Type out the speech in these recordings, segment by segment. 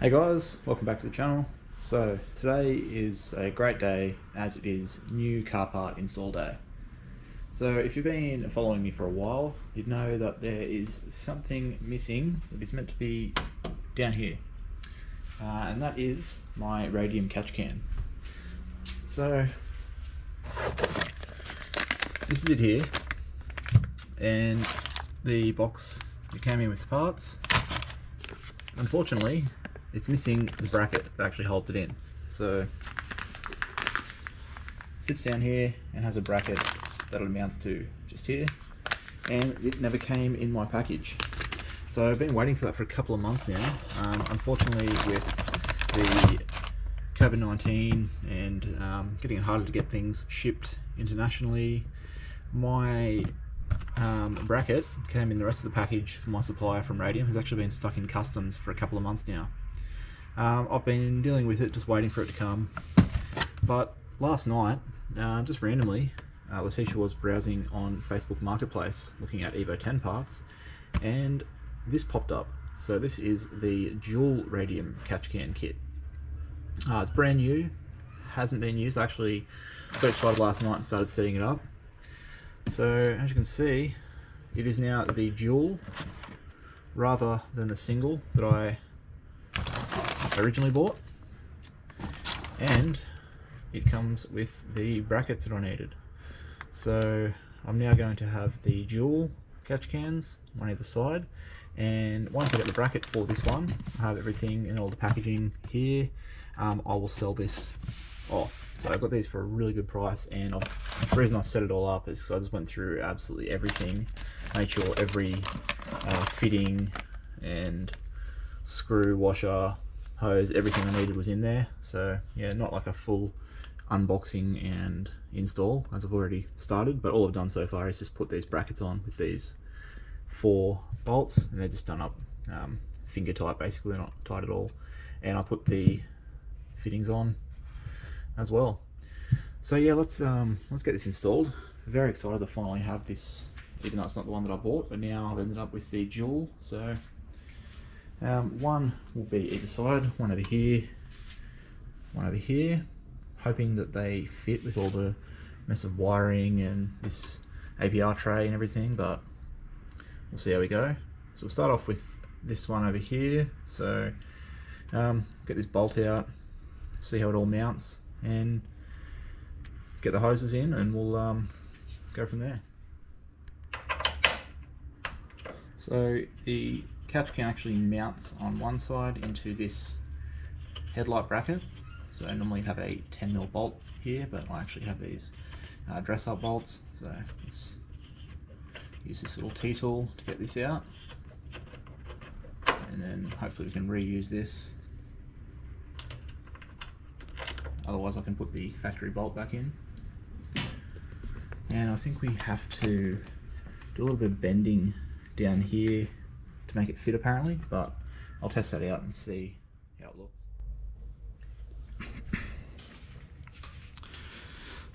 Hey guys, welcome back to the channel. So today is a great day as it is new car part install day. So if you've been following me for a while, you'd know that there is something missing that is meant to be down here. And that is my Radium catch can. So this is it here, and the box that came in with the parts. Unfortunately, it's missing the bracket that actually holds it in. So it sits down here and has a bracket that it mounts to just here, and it never came in my package. So I've been waiting for that for a couple of months now. Unfortunately, with the COVID-19 and getting it harder to get things shipped internationally, my bracket came in the rest of the package for my supplier from Radium has actually been stuck in customs for a couple of months now. I've been dealing with it, just waiting for it to come. But last night, just randomly, Letitia was browsing on Facebook Marketplace looking at Evo 10 parts, and this popped up. So this is the dual Radium catch can kit. It's brand new, hasn't been used. I actually got excited last night and started setting it up. So as you can see, it is now the dual rather than the single that I originally bought, and it comes with the brackets that I needed. So I'm now going to have the dual catch cans, one either side, and once I get the bracket for this one, I have everything and all the packaging here, I will sell this off. So I got these for a really good price, and the reason I've set it all up is because I just went through absolutely everything, made sure every fitting and screw, washer, hose, everything I needed was in there. So yeah, not like a full unboxing and install as I've already started, but all I've done so far is just put these brackets on with these 4 bolts, and they're just done up finger tight, basically. They're not tight at all, and I put the fittings on as well. So yeah, let's get this installed. Very excited to finally have this, even though it's not the one that I bought, but now I've ended up with the dual. So one will be either side, one over here, one over here, hoping that they fit with all the mess of wiring and this APR tray and everything, but we'll see how we go. So we'll start off with this one over here. So get this bolt out, see how it all mounts, and get the hoses in, and we'll go from there. So the catch can actually mounts on one side into this headlight bracket. So normally you have a 10mm bolt here, but I actually have these dress up bolts. So let's use this little T-tool to get this out, and then hopefully we can reuse this. Otherwise I can put the factory bolt back in. And I think we have to do a little bit of bending down here to make it fit apparently, but I'll test that out and see how it looks.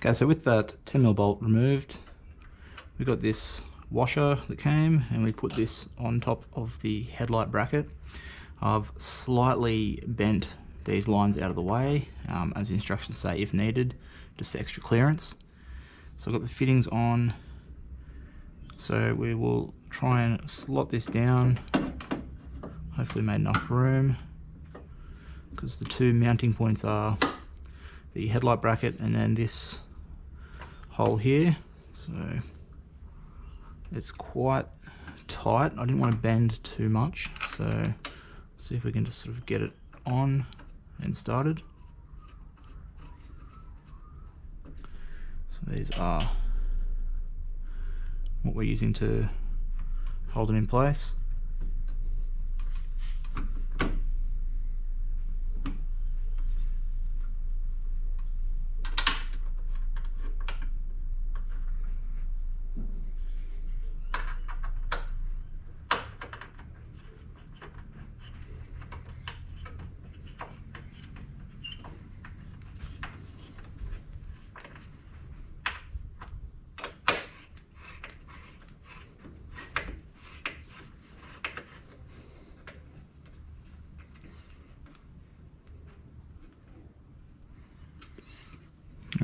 Okay, so with that 10mm bolt removed, we got this washer that came, and we put this on top of the headlight bracket. I've slightly bent these lines out of the way, as the instructions say, if needed, just for extra clearance. So I've got the fittings on, so we will try and slot this down. Hopefully made enough room, because the two mounting points are the headlight bracket and then this hole here. So it's quite tight. I didn't want to bend too much, so see if we can just sort of get it on and started. So these are what we're using to hold it in place.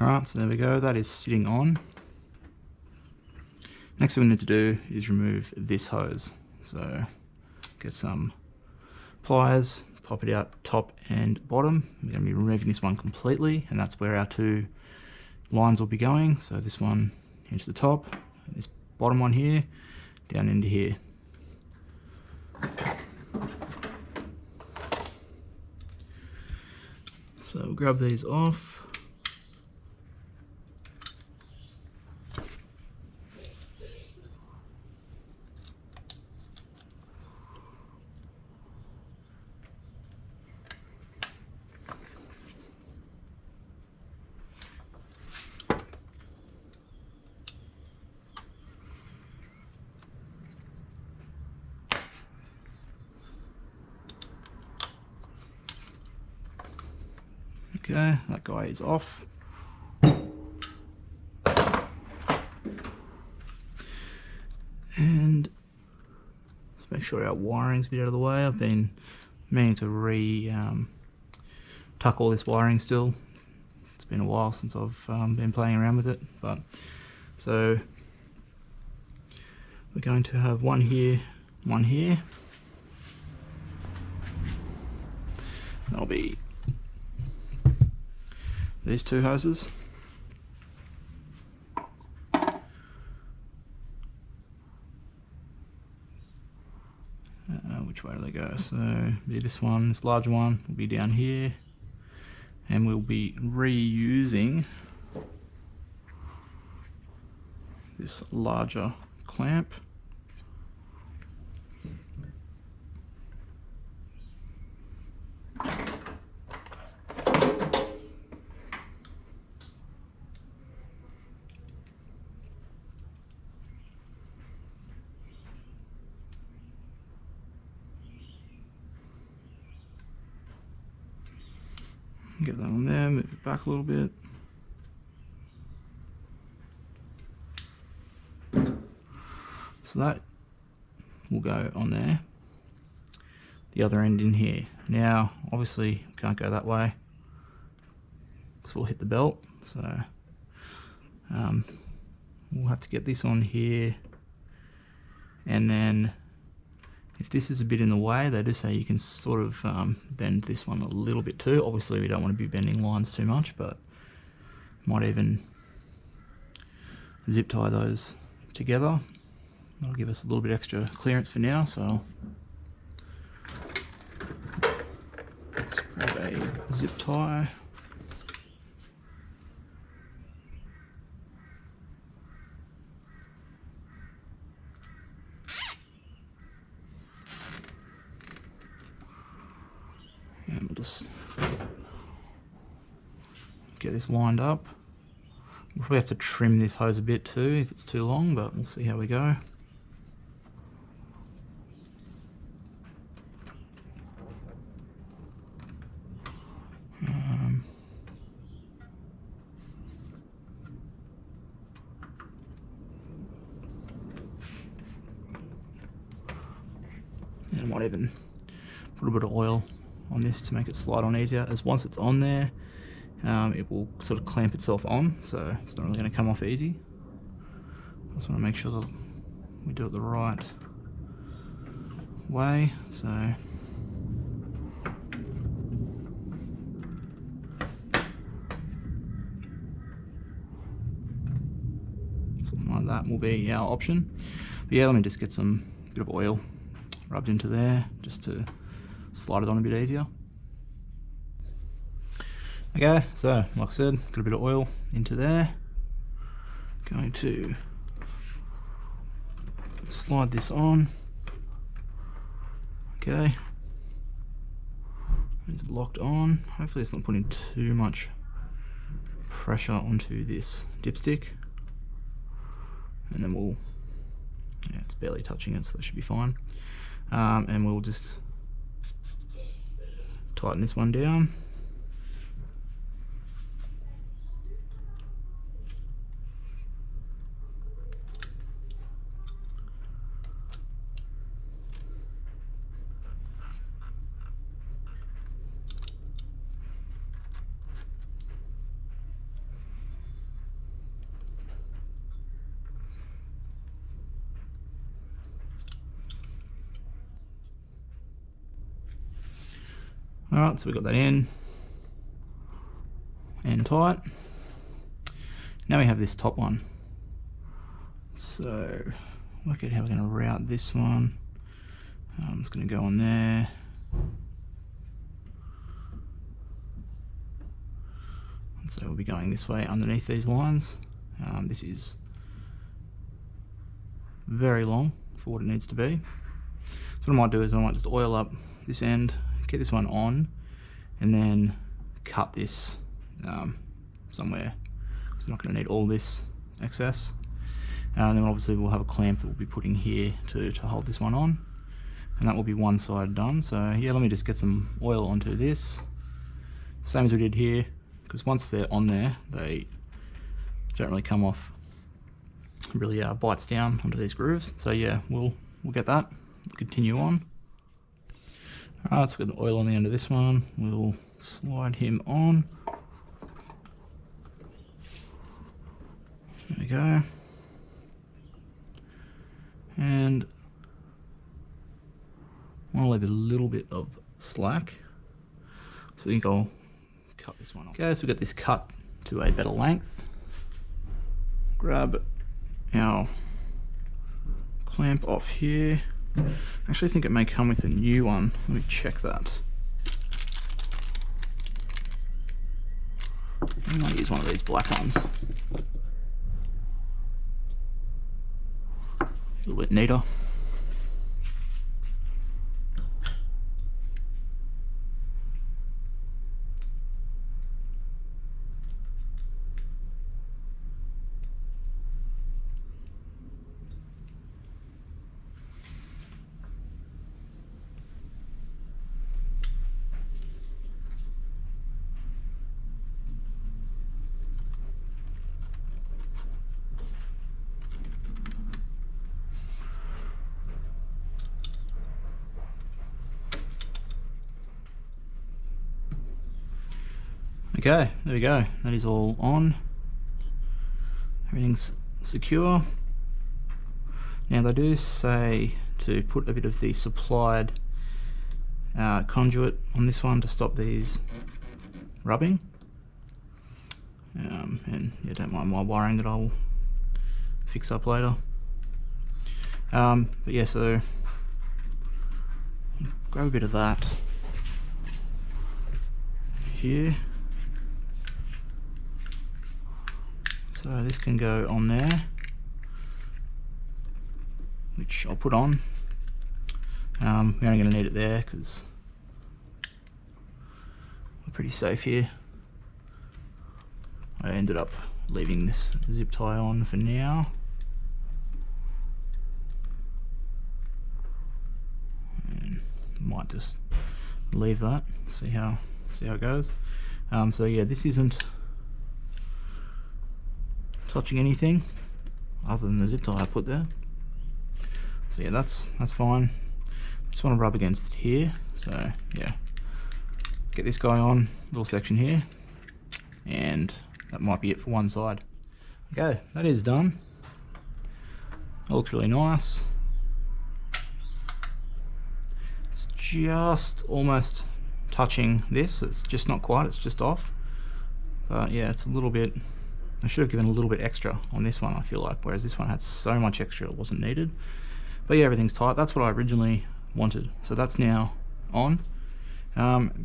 Alright, so there we go, that is sitting on. Next thing we need to do is remove this hose. So get some pliers, pop it out top and bottom. We're going to be removing this one completely, and that's where our two lines will be going. So this one into the top, and this bottom one here, down into here. So we'll grab these off. Okay, that guy is off. And let's make sure our wiring's a bit out of the way. I've been meaning to tuck all this wiring still. It's been a while since I've been playing around with it, but so we're going to have one here, one here. That'll be these two hoses. Which way do they go? So this one, this large one, will be down here, and we'll be reusing this larger clamp. Get that on there, move it back a little bit. So that will go on there. The other end in here. Now, obviously, can't go that way because we'll hit the belt. So we'll have to get this on here, and then if this is a bit in the way, they do say you can sort of bend this one a little bit too. Obviously we don't want to be bending lines too much, but might even zip tie those together. That'll give us a little bit extra clearance for now, so let's grab a zip tie. And we'll just get this lined up. We'll probably have to trim this hose a bit too if it's too long, but we'll see how we go. And I might even put a bit of oil on this to make it slide on easier, as once it's on there it will sort of clamp itself on, so it's not really going to come off easy. I just want to make sure that we do it the right way. So something like that will be our option. But yeah, let me just get some bit of oil rubbed into there just to slide it on a bit easier. Okay, so like I said, got a bit of oil into there. Going to slide this on. Okay, it's locked on. Hopefully it's not putting too much pressure onto this dipstick. And then we'll, yeah, it's barely touching it, so that should be fine. And we'll just tighten this one down. Alright, so we got that in and tight. Now we have this top one. So work out how we're going to route this one. I'm just going to go on there. And so we'll be going this way underneath these lines. This is very long for what it needs to be. So what I might do is I might just oil up this end, get this one on, and then cut this somewhere. It's not going to need all this excess. And then obviously we'll have a clamp that we'll be putting here to hold this one on. And that will be one side done. So yeah, let me just get some oil onto this. Same as we did here, because once they're on there, they don't really come off. It really bites down onto these grooves. So yeah, we'll get that. We'll continue on. Alright, so we've got the oil on the end of this one. We'll slide him on. There we go. And I'll leave a little bit of slack. So I think I'll cut this one off. Okay, so we've got this cut to a better length. Grab our clamp off here. I actually think it may come with a new one. Let me check that. I might use one of these black ones. A little bit neater. Okay, there we go. That is all on. Everything's secure. Now they do say to put a bit of the supplied conduit on this one to stop these rubbing. And yeah, don't mind my wiring that I'll fix up later. But yeah, so grab a bit of that here. So this can go on there, which I'll put on. We're only going to need it there because we're pretty safe here. I ended up leaving this zip tie on for now. And might just leave that, see how it goes. So yeah, this isn't touching anything other than the zip tie I put there. So yeah, that's fine. Just want to rub against it here. So yeah, get this guy on, little section here, and that might be it for one side. Okay, that is done. That looks really nice. It's just almost touching this. It's just not quite, it's just off. But yeah, it's a little bit, I should have given a little bit extra on this one, I feel like, whereas this one had so much extra it wasn't needed. But yeah, everything's tight. That's what I originally wanted. So that's now on.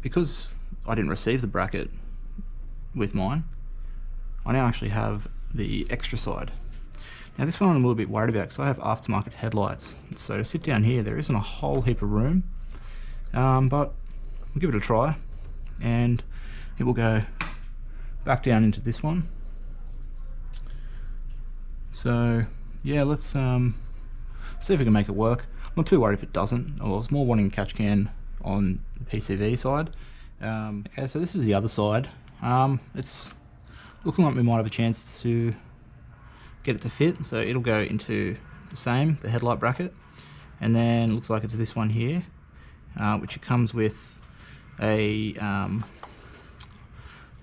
Because I didn't receive the bracket with mine, I now actually have the extra side. Now this one I'm a little bit worried about because I have aftermarket headlights. So to sit down here, there isn't a whole heap of room. But we'll give it a try, and it will go back down into this one. So yeah, let's see if we can make it work. I'm not too worried if it doesn't. I was more wanting a catch can on the PCV side. Okay, so this is the other side. It's looking like we might have a chance to get it to fit. So it'll go into the headlight bracket, and then looks like it's this one here, which it comes with a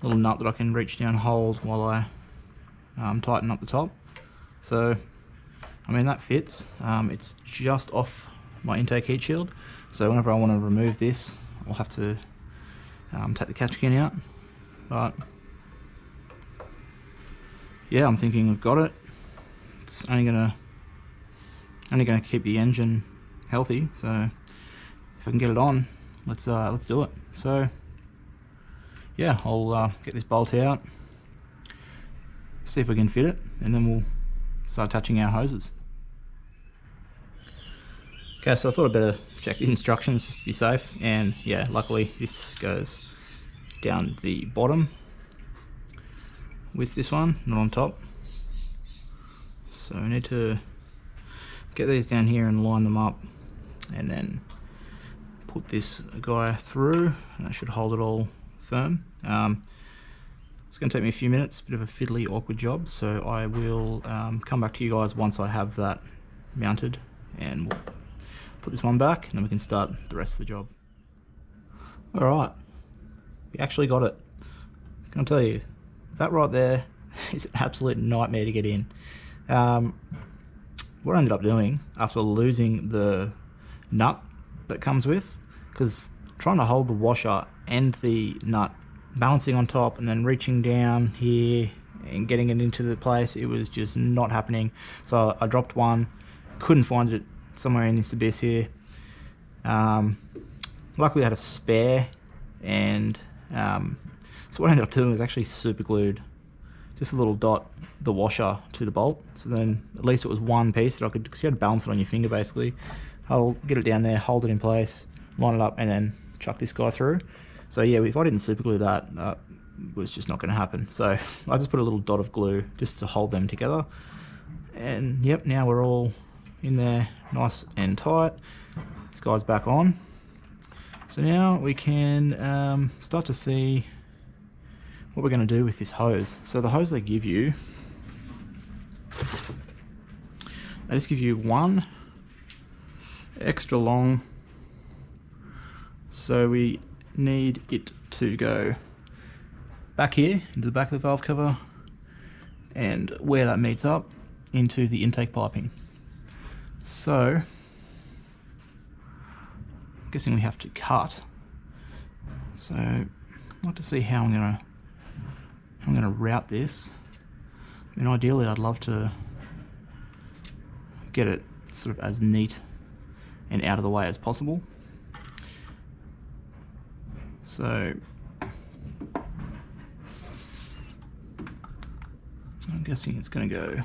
little nut that I can reach down and hold while I tighten up the top. So I mean, that fits. It's just off my intake heat shield, so whenever I want to remove this, I'll have to take the catch can out. But yeah, I'm thinking we've got it. It's only gonna keep the engine healthy, so if I can get it on, let's do it. So yeah, I'll get this bolt out, see if we can fit it, and then we'll start attaching our hoses. Okay, so I thought I'd better check the instructions just to be safe, and yeah, luckily this goes down the bottom with this one, not on top. So I need to get these down here and line them up, and then put this guy through, and that should hold it all firm. It's going to take me a few minutes, bit of a fiddly, awkward job, so I will come back to you guys once I have that mounted, and we'll put this one back, and then we can start the rest of the job. Alright, we actually got it. Can I tell you, that right there is an absolute nightmare to get in. What I ended up doing, after losing the nut that comes with, because trying to hold the washer and the nut, balancing on top and then reaching down here and getting it into the place, it was just not happening. So I dropped one, couldn't find it somewhere in this abyss here. Luckily I had a spare, and so what I ended up doing was actually super glued just a little dot the washer to the bolt, so then at least it was one piece that I could, because you had to balance it on your finger basically. I'll get it down there, hold it in place, line it up, and then chuck this guy through. So yeah, if I didn't super glue that, was just not going to happen. So I just put a little dot of glue just to hold them together, and yep, now we're all in there nice and tight. This guy's back on, so now we can start to see what we're going to do with this hose. So the hose they give you, they just give you one extra long, so we need it to go back here into the back of the valve cover, and where that meets up into the intake piping. So I'm guessing we have to cut. So I'd like to see how I'm gonna route this. I mean, ideally I'd love to get it sort of as neat and out of the way as possible. So I'm guessing it's going to go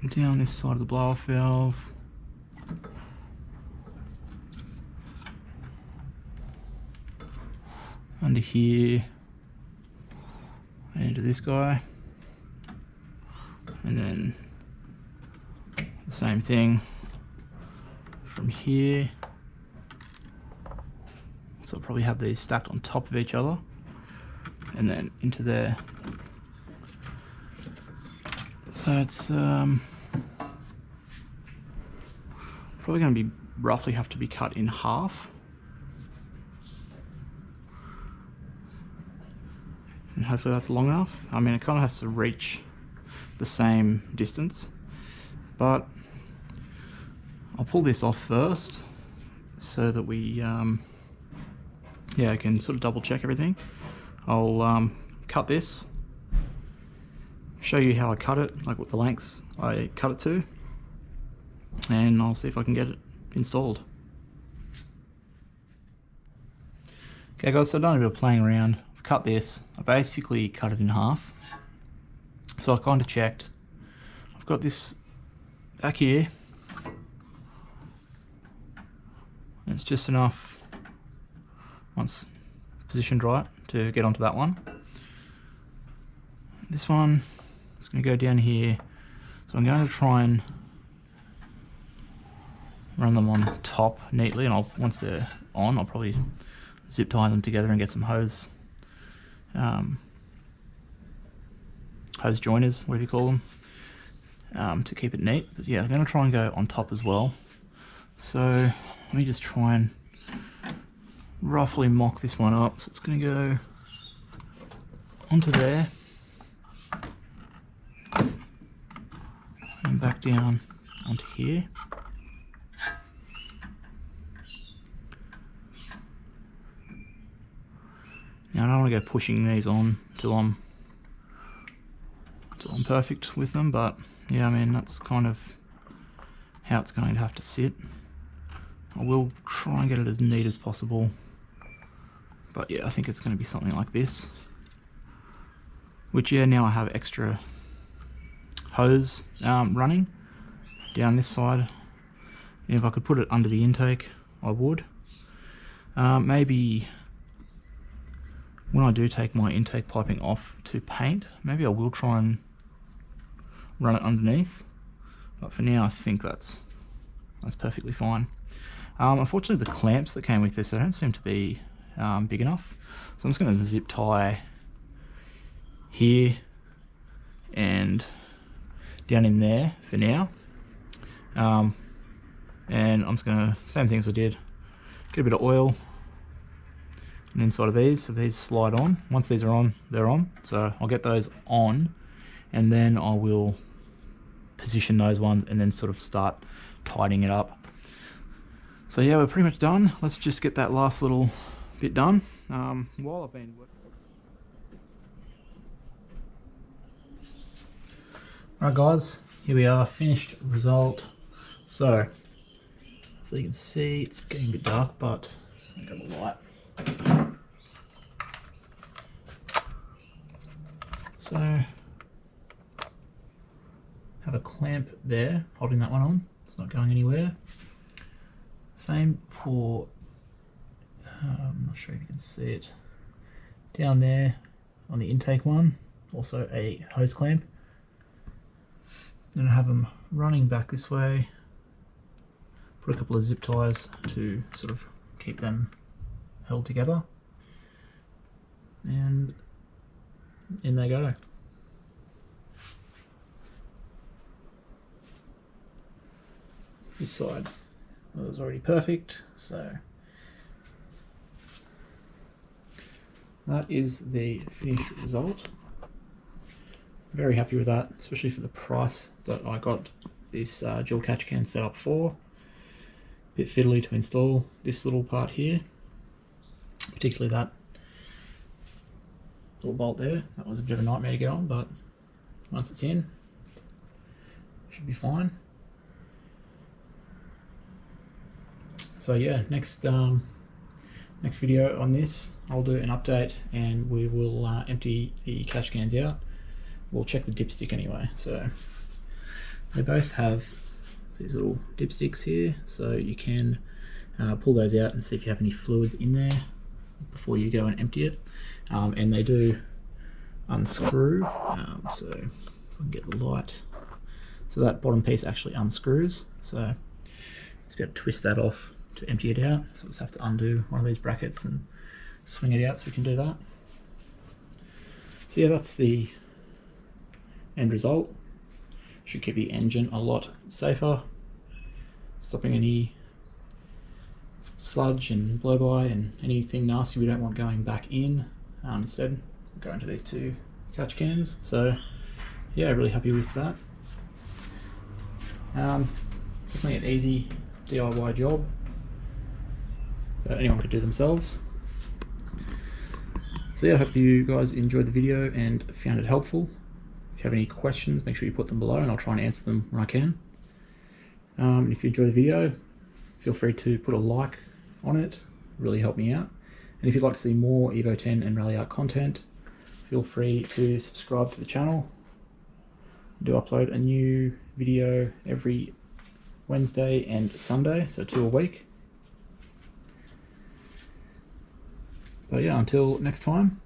down this side of the blow-off valve, under here, and into this guy, and then the same thing from here. So I'll probably have these stacked on top of each other, and then into there. So it's probably going to be roughly have to be cut in half, and hopefully that's long enough. I mean, it kind of has to reach the same distance, but I'll pull this off first so that we yeah, I can sort of double check everything. I'll cut this, show you how I cut it, like what the lengths I cut it to, and I'll see if I can get it installed. Okay guys, so I've done a bit of playing around. I've cut this, I basically cut it in half. So I kind of checked. I've got this back here, and it's just enough, once positioned right, to get onto that one. This one is going to go down here, so I'm going to try and run them on top neatly, and once they're on, I'll probably zip tie them together and get some hose joiners, whatever you call them, to keep it neat. But yeah, I'm going to try and go on top as well. So let me just try and roughly mock this one up. So it's going to go onto there and back down onto here. don't want to go pushing these on till I'm perfect with them, but yeah, I mean, that's kind of how it's going to have to sit. I will try and get it as neat as possible, but yeah, I think it's going to be something like this, which, yeah, now I have extra hose running down this side, and if I could put it under the intake, I would. Maybe when I do take my intake piping off to paint, maybe I will try and run it underneath, but for now I think that's perfectly fine. Unfortunately, the clamps that came with this, they don't seem to be big enough, so I'm just going to zip tie here and down in there for now, and I'm just going to, same thing as I did, get a bit of oil on the inside of these, so these slide on. Once these are on, they're on, so I'll get those on, and then I will position those ones and then sort of start tightening it up. So yeah, we're pretty much done. Let's just get that last little bit done while I've been working. Alright guys, here we are, finished result. So you can see it's getting a bit dark, but I've got the light. So have a clamp there holding that one on, it's not going anywhere. Same for, I'm not sure if you can see it, down there on the intake one, also a hose clamp. Then I have them running back this way, put a couple of zip ties to sort of keep them held together, and in they go. This side was already perfect, so that is the finished result. Very happy with that, especially for the price that I got this dual catch can set up for. Bit fiddly to install this little part here, particularly that little bolt there. That was a bit of a nightmare to get on, but once it's in, should be fine. So yeah, next video on this, I'll do an update and we will empty the catch cans out. We'll check the dipstick anyway. So they both have these little dipsticks here, so you can pull those out and see if you have any fluids in there before you go and empty it. And they do unscrew, so if I can get the light, so that bottom piece actually unscrews, so just be able to twist that off to empty it out. So we'll just have to undo one of these brackets and swing it out so we can do that. So yeah, that's the end result. Should keep the engine a lot safer, stopping any sludge and blow by and anything nasty we don't want going back in. Instead, go into these two catch cans. So yeah, really happy with that. Definitely an easy DIY job that anyone could do themselves. So yeah, I hope you guys enjoyed the video and found it helpful. If you have any questions, make sure you put them below and I'll try and answer them when I can. If you enjoy the video, feel free to put a like on it, really help me out. And if you'd like to see more Evo 10 and Rally Art content, feel free to subscribe to the channel. I do upload a new video every Wednesday and Sunday, so 2 a week. But yeah, until next time,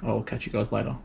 I'll catch you guys later.